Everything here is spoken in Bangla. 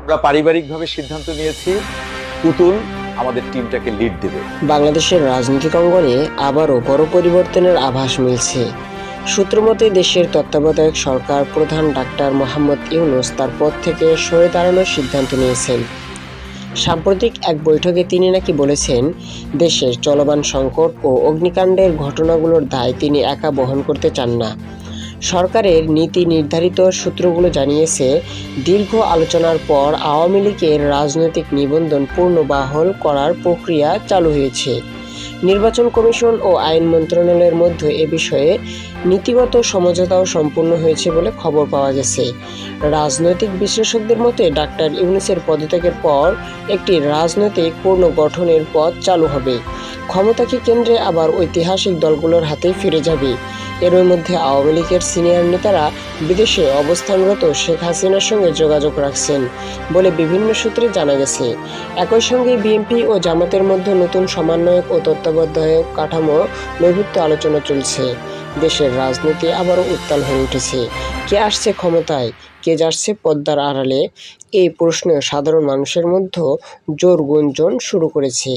আমরা পারিবারিকভাবে সিদ্ধান্ত নিয়েছি পুতুল আমাদের টিমটাকে লিড দেবে। বাংলাদেশের রাজনৈতিক অঙ্গনে আবারও বড় পরিবর্তনের আভাস মিলছে। সূত্রমতে দেশের তত্ত্বাবধায়ক সরকার প্রধান ডাক্তার মোহাম্মদ ইউনূস তার পদ থেকে সরে দাঁড়ানোর সিদ্ধান্ত নিয়েছেন। সাম্প্রতিক এক বৈঠকে তিনি নাকি বলেছেন, দেশের চলমান সংকট ও অগ্নিকাণ্ডের ঘটনাগুলোর দায় তিনি একা বহন করতে চান না। সরকারের নীতি নির্ধারিত সূত্রগুলো জানিয়েছে, দীর্ঘ আলোচনার পর আওয়ামী লীগের রাজনৈতিক নিবন্ধন পুনর্বহাল করার প্রক্রিয়া চালু হয়েছে। নির্বাচন কমিশন ও আইন মন্ত্রণালয়ের মধ্যে এ বিষয়ে নীতিগত সমঝোতাও সম্পূর্ণ হয়েছে বলে খবর পাওয়া গেছে। রাজনৈতিক বিশ্লেষকদের মতে ডাক্তার ইউনূসের পদত্যাগের পর একটি রাজনৈতিক পুনর্গঠনের পথ চালু হবে। ক্ষমতাকে কেন্দ্রে আবার ঐতিহাসিক দলগুলোর হাতে ফিরে যাবে। এর মধ্যে আওয়ামী লীগের সিনিয়র নেতারা বিদেশে অবস্থানরত শেখ হাসিনার সঙ্গে যোগাযোগ রাখছেন বলে বিভিন্ন সূত্রে জানা গেছে। একই সঙ্গে বিএনপি ও জামাতের মধ্যে নতুন সমন্বয়ক ও তত্ত্বাবধায়ক কাঠামো নৈমিত্য আলোচনা চলছে। দেশের রাজনীতি আবারও উত্তাল হয়ে উঠেছে। কে আসছে ক্ষমতায়, কে যাচ্ছে পদ্মার আড়ালে, এই প্রশ্ন সাধারণ মানুষের মধ্যে জোর গুঞ্জন শুরু করেছে।